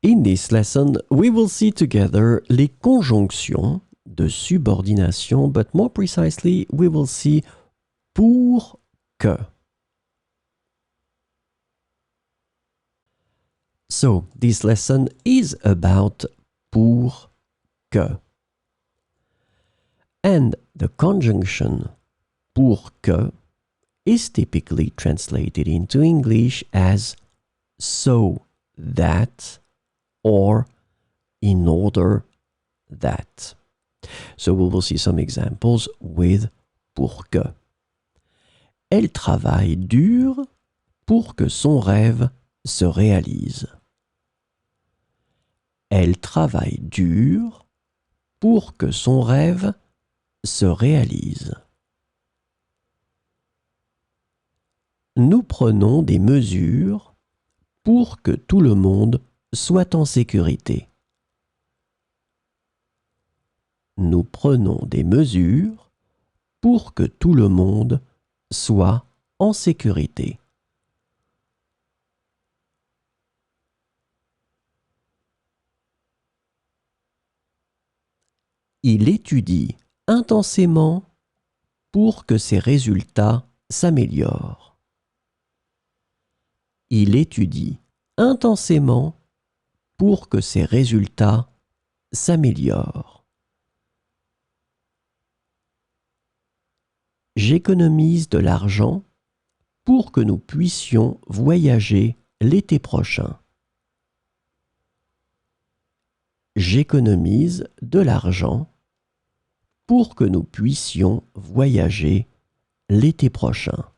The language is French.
In this lesson, we will see together les conjonctions de subordination, but more precisely, we will see pour que. So, this lesson is about pour que. And the conjunction pour que is typically translated into English as so that or in order that. So we will see some examples with pour que. Elle travaille dur pour que son rêve se réalise. Elle travaille dur pour que son rêve se réalise. Nous prenons des mesures pour que tout le monde soit en sécurité. Nous prenons des mesures pour que tout le monde soit en sécurité. Il étudie intensément pour que ses résultats s'améliorent. Il étudie intensément pour que ses résultats s'améliorent. J'économise de l'argent pour que nous puissions voyager l'été prochain. J'économise de l'argent pour que nous puissions voyager l'été prochain.